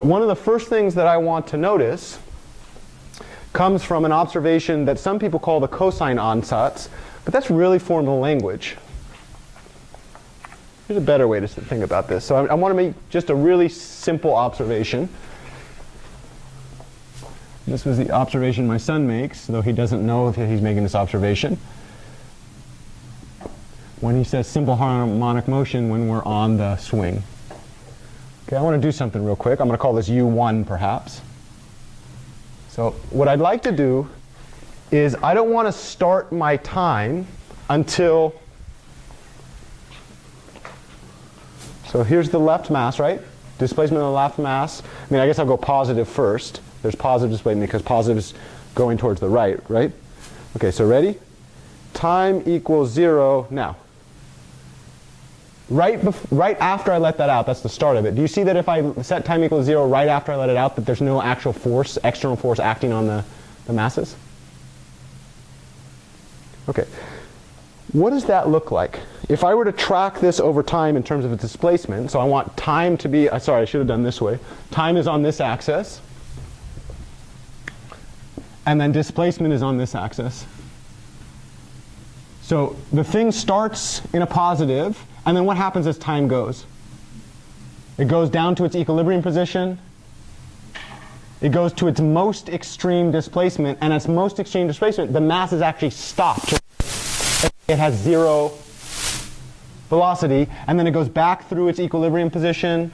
one of the first things that I want to notice comes from an observation that some people call the cosine ansatz, but that's really formal language. Here's a better way to think about this. So I want to make just a really simple observation. This was the observation my son makes, though he doesn't know if he's making this observation. When he says simple harmonic motion when we're on the swing. Okay, I want to do something real quick. I'm going to call this U1 perhaps. So what I'd like to do is I don't want to start my time until, so here's the left mass, right? Displacement of the left mass. I mean, I guess I'll go positive first. There's positive displacement because positive is going towards the right, right? Okay, so ready? Time equals 0 now. Right after I let that out, that's the start of it. Do you see that if I set time equals 0 right after I let it out, that there's no actual force, external force acting on the masses? Okay. What does that look like? If I were to track this over time in terms of its displacement, so I want time to be, sorry, I should have done this way. Time is on this axis. And then displacement is on this axis. So the thing starts in a positive, and then what happens as time goes? It goes down to its equilibrium position. It goes to its most extreme displacement, and its most extreme displacement, the mass is actually stopped. It has 0 velocity, and then it goes back through its equilibrium position,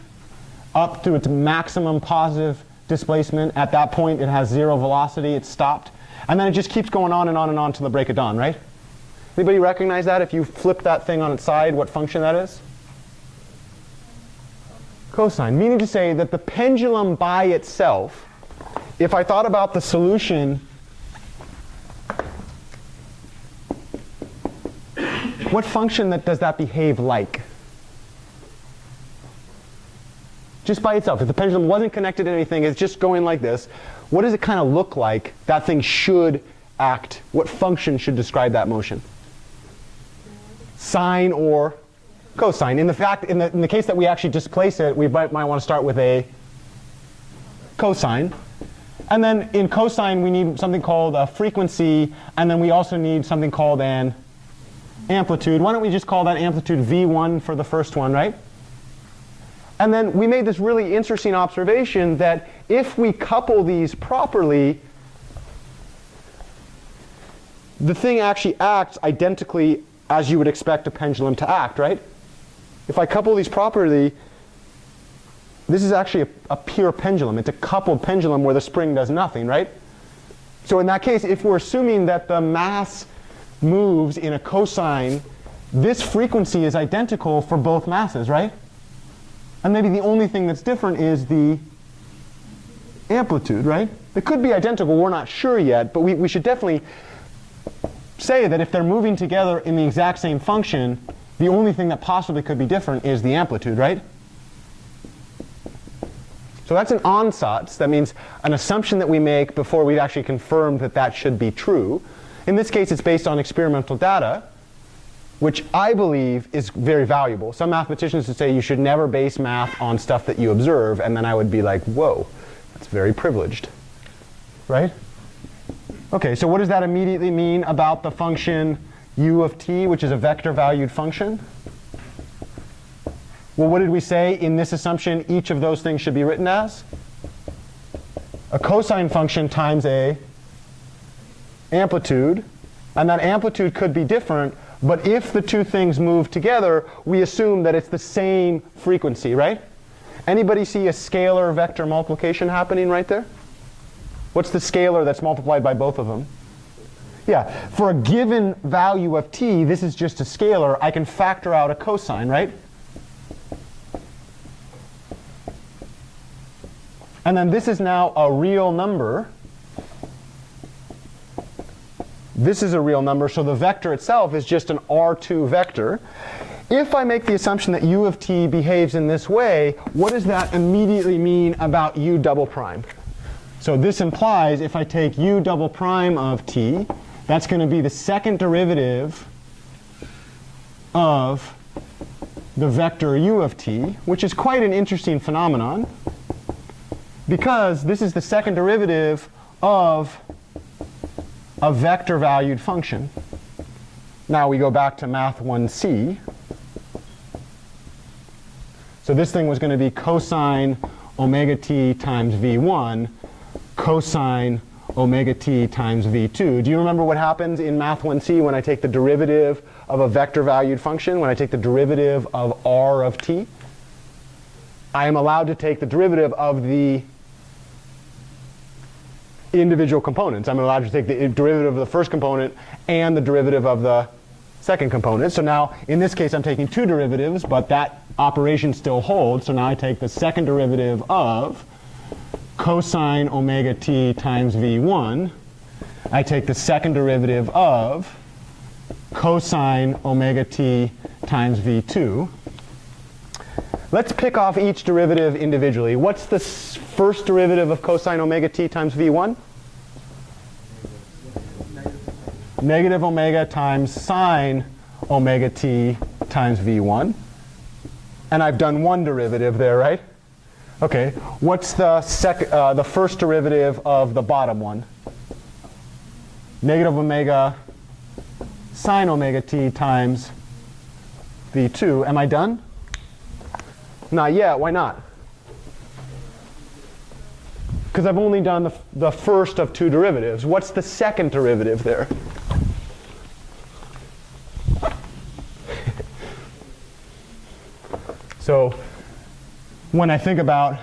up to its maximum positive displacement. At that point, it has 0 velocity. It's stopped. And then it just keeps going on and on and on till the break of dawn, right? Anybody recognize that? If you flip that thing on its side, what function that is? Cosine. Meaning to say that the pendulum by itself, if I thought about the solution, what function does that behave like? Just by itself. If the pendulum wasn't connected to anything, it's just going like this, what does it kind of look like that thing should act? What function should describe that motion? Sine or cosine. In the case that we actually displace it, we might want to start with a cosine. And then in cosine, we need something called a frequency, and then we also need something called an amplitude. Why don't we just call that amplitude V1 for the first one, right? And then we made this really interesting observation that if we couple these properly, the thing actually acts identically as you would expect a pendulum to act, right? If I couple these properly, this is actually a pure pendulum. It's a coupled pendulum where the spring does nothing, right? So in that case, if we're assuming that the mass moves in a cosine, this frequency is identical for both masses, right? And maybe the only thing that's different is the amplitude, right? It could be identical, we're not sure yet, but we should definitely say that if they're moving together in the exact same function, the only thing that possibly could be different is the amplitude, right? So that's an ansatz. That means an assumption that we make before we've actually confirmed that that should be true. In this case, it's based on experimental data, which I believe is very valuable. Some mathematicians would say you should never base math on stuff that you observe, and then I would be like, whoa, that's very privileged, right? Okay, so what does that immediately mean about the function u of t, which is a vector-valued function? Well, what did we say in this assumption each of those things should be written as? A cosine function times a amplitude, and that amplitude could be different, but if the two things move together, we assume that it's the same frequency, right? Anybody see a scalar vector multiplication happening right there? What's the scalar that's multiplied by both of them? Yeah, for a given value of t, this is just a scalar. I can factor out a cosine, right? And then this is now a real number. This is a real number, so the vector itself is just an R2 vector. If I make the assumption that u of t behaves in this way, what does that immediately mean about u double prime? So this implies if I take u double prime of t, that's going to be the second derivative of the vector u of t, which is quite an interesting phenomenon. because this is the second derivative of a vector valued function. Now we go back to math 1c. So this thing was going to be cosine omega t times v1 cosine omega t times v2. Do you remember what happens in math 1c when I take the derivative of a vector valued function, when I take the derivative of r of t? I am allowed to take the derivative of the individual components. I'm allowed to take the derivative of the first component and the derivative of the second component. So now, in this case, I'm taking two derivatives, but that operation still holds. So now I take the second derivative of cosine omega t times v1. I take the second derivative of cosine omega t times v2. Let's pick off each derivative individually. What's the first derivative of cosine omega t times v1? Negative omega times sine omega t times v1. And I've done one derivative there, right? Okay, what's the first derivative of the bottom one? Negative omega sine omega t times v2. Am I done? Not yet. Why not? Because I've only done the first of two derivatives. What's the second derivative there? So when I think about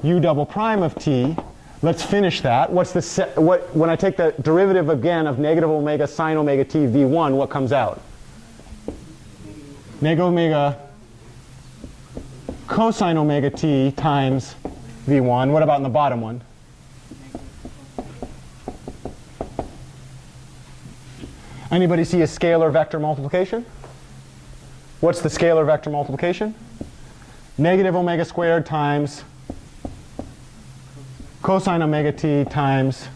u double prime of t, let's finish that. When I take the derivative again of negative omega sine omega t v1, what comes out? Negative omega cosine omega t times v1. What about in the bottom one? Anybody see a scalar vector multiplication? What's the scalar vector multiplication? Negative omega squared times cosine omega t times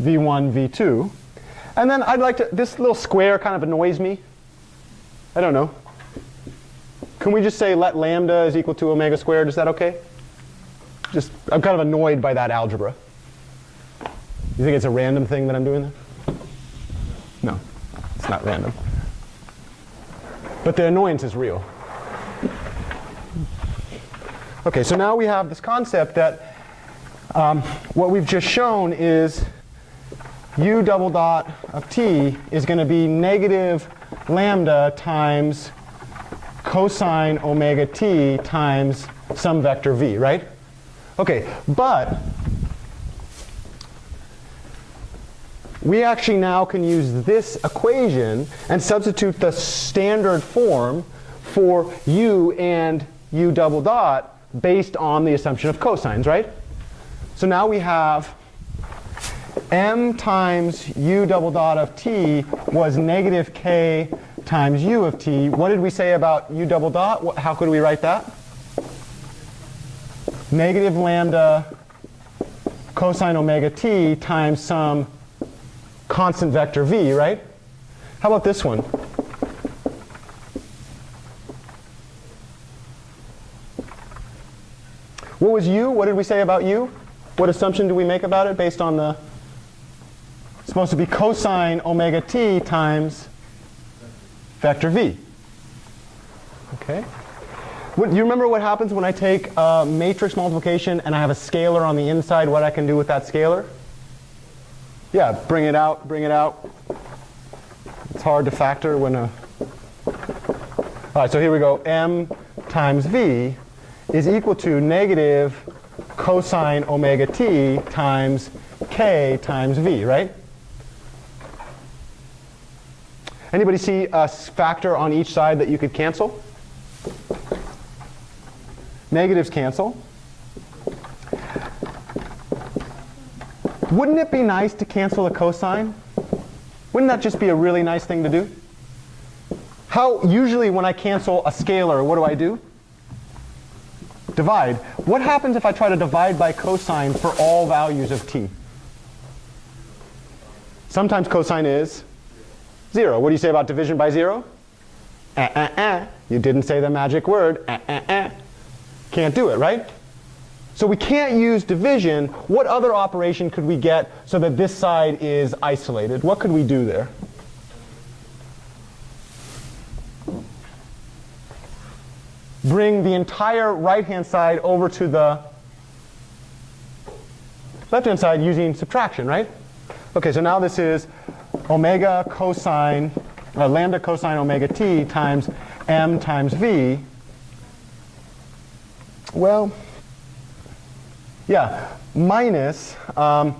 v1, v2. And then I'd like to, this little square kind of annoys me. I don't know. Can we just say let lambda is equal to omega squared? Is that okay? I'm kind of annoyed by that algebra. You think it's a random thing that I'm doing there? No, it's not random. But the annoyance is real. Okay, so now we have this concept that what we've just shown is u double dot of t is going to be negative lambda times cosine omega t times some vector v, right? Okay, but we actually now can use this equation and substitute the standard form for u and u double dot based on the assumption of cosines, right? So now we have m times u double dot of t was negative k times u of t. What did we say about u double dot? How could we write that? Negative lambda cosine omega t times some constant vector v, right? How about this one? What was u? What did we say about u? What assumption do we make about it based on the, it's supposed to be cosine omega t times vector v. Okay. You remember what happens when I take matrix multiplication and I have a scalar on the inside, what I can do with that scalar? Yeah, bring it out, bring it out. It's hard to factor when a... All right, so here we go. M times v is equal to negative cosine omega t times k times v, right? Anybody see a factor on each side that you could cancel? Negatives cancel. Wouldn't it be nice to cancel a cosine? Wouldn't that just be a really nice thing to do? Usually when I cancel a scalar, what do? Divide. What happens if I try to divide by cosine for all values of t? Sometimes cosine is 0. What do you say about division by 0? You didn't say the magic word. Can't do it, right? So we can't use division. What other operation could we get so that this side is isolated? What could we do there? Bring the entire right-hand side over to the left-hand side using subtraction, right? Okay, so now this is omega cosine, lambda cosine omega t times m times v. Well, yeah, minus, well,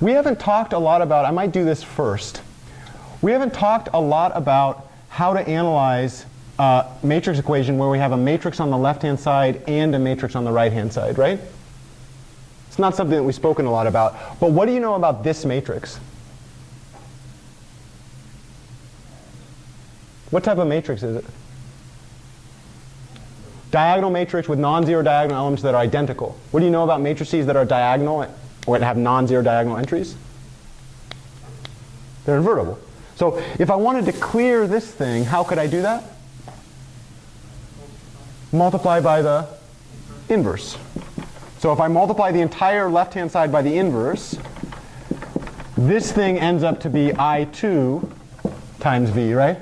we haven't talked a lot about, I might do this first. We haven't talked a lot about how to analyze a matrix equation where we have a matrix on the left-hand side and a matrix on the right-hand side, right? It's not something that we've spoken a lot about. But what do you know about this matrix? What type of matrix is it? Diagonal matrix with non-zero diagonal elements that are identical. What do you know about matrices that are diagonal or have non-zero diagonal entries? They're invertible. So if I wanted to clear this thing, how could I do that? Multiply by the inverse. So if I multiply the entire left-hand side by the inverse, this thing ends up to be I2 times v, right?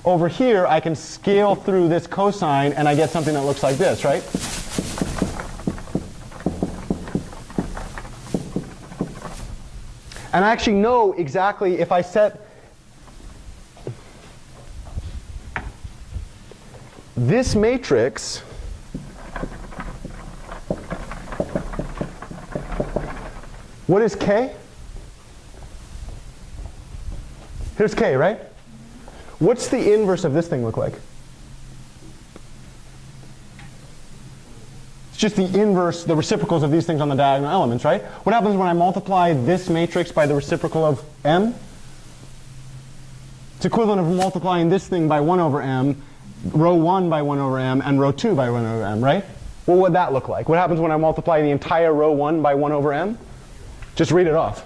Over here, I can scale through this cosine, and I get something that looks like this, right? And I actually know exactly if I set this matrix what is K? Here's K, right? What's the inverse of this thing look like? It's just the inverse, the reciprocals of these things on the diagonal elements, right? What happens when I multiply this matrix by the reciprocal of m? It's equivalent of multiplying this thing by 1 over m, row 1 by 1 over m, and row 2 by 1 over m, right? What would that look like? What happens when I multiply the entire row 1 by 1 over m? Just read it off.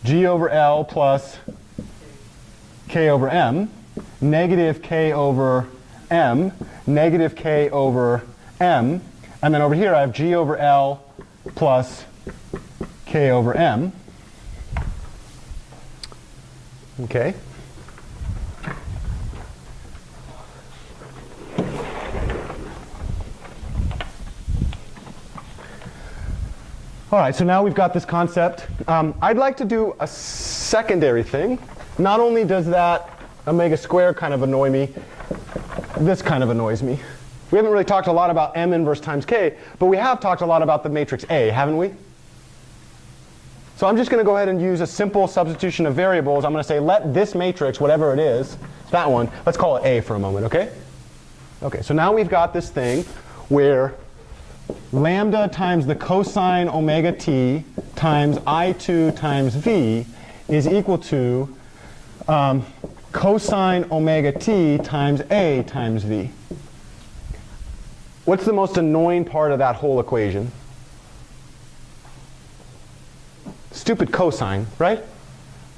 G over L plus K over M, negative K over M, negative K over M, and then over here I have G over L plus K over M. Okay. All right, so now we've got this concept. I'd like to do a secondary thing. Not only does that omega squared kind of annoy me, this kind of annoys me. We haven't really talked a lot about m inverse times k, but we have talked a lot about the matrix A, haven't we? So I'm just going to go ahead and use a simple substitution of variables. I'm going to say let this matrix, whatever it is, that one, let's call it A for a moment, okay? Okay, so now we've got this thing where lambda times the cosine omega t times I2 times v is equal to cosine omega t times A times v. What's the most annoying part of that whole equation? Stupid cosine, right?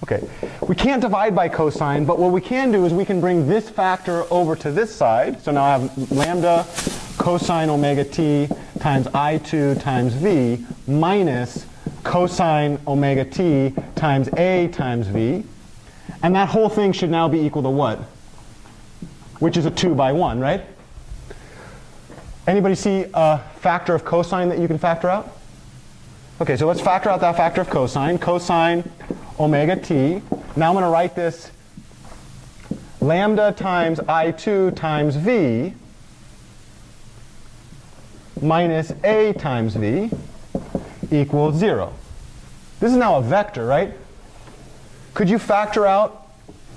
Okay, we can't divide by cosine, but what we can do is we can bring this factor over to this side. So now I have lambda cosine omega t times I2 times v minus cosine omega t times A times v. And that whole thing should now be equal to what? Which is a 2 by 1, right? Anybody see a factor of cosine that you can factor out? Okay, so let's factor out that factor of cosine. Cosine omega t. Now I'm going to write this lambda times I2 times v minus A times v equals 0. This is now a vector, right? Could you factor out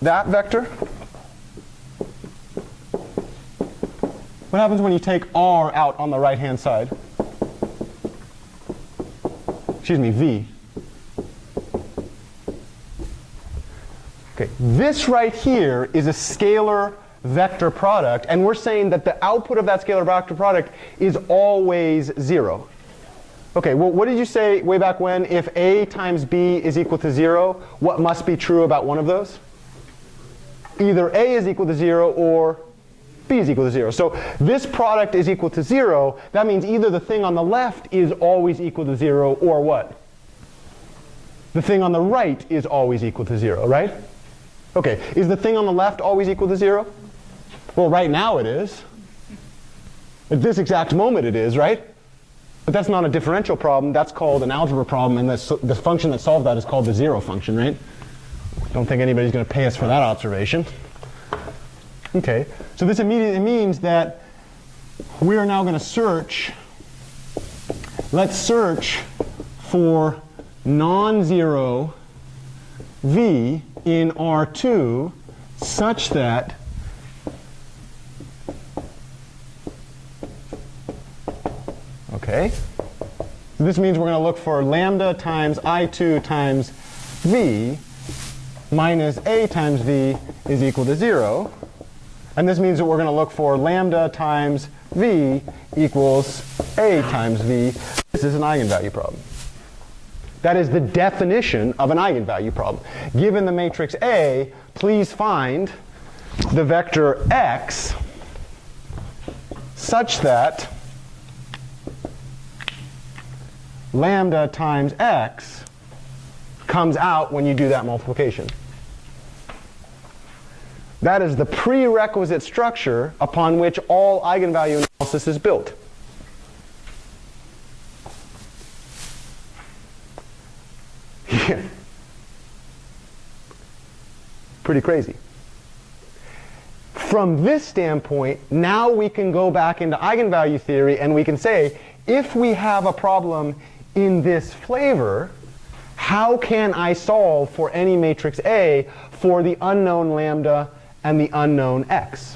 that vector? What happens when you take r out on the right-hand side? Excuse me, v. Okay, this right here is a scalar vector product, and we're saying that the output of that scalar vector product is always 0. Okay, well, what did you say way back when? If A times B is equal to 0, what must be true about one of those? Either A is equal to 0 or B is equal to 0. So this product is equal to 0. That means either the thing on the left is always equal to 0 or what? The thing on the right is always equal to 0, right? Okay, is the thing on the left always equal to 0? Well, right now it is. At this exact moment it is, right? But that's not a differential problem. That's called an algebra problem, and the function that solves that is called the 0 function, right? Don't think anybody's going to pay us for that observation. Okay, so this immediately means that we are now going to search. Let's search for non-zero v in R2 such that okay, this means we're going to look for lambda times I2 times v minus a times v is equal to 0. And this means that we're going to look for lambda times v equals a times v. This is an eigenvalue problem. That is the definition of an eigenvalue problem. Given the matrix A, please find the vector x such that lambda times x comes out when you do that multiplication. That is the prerequisite structure upon which all eigenvalue analysis is built. Yeah. Pretty crazy. From this standpoint, now we can go back into eigenvalue theory and we can say, if we have a problem in this flavor, how can I solve for any matrix A for the unknown lambda and the unknown x?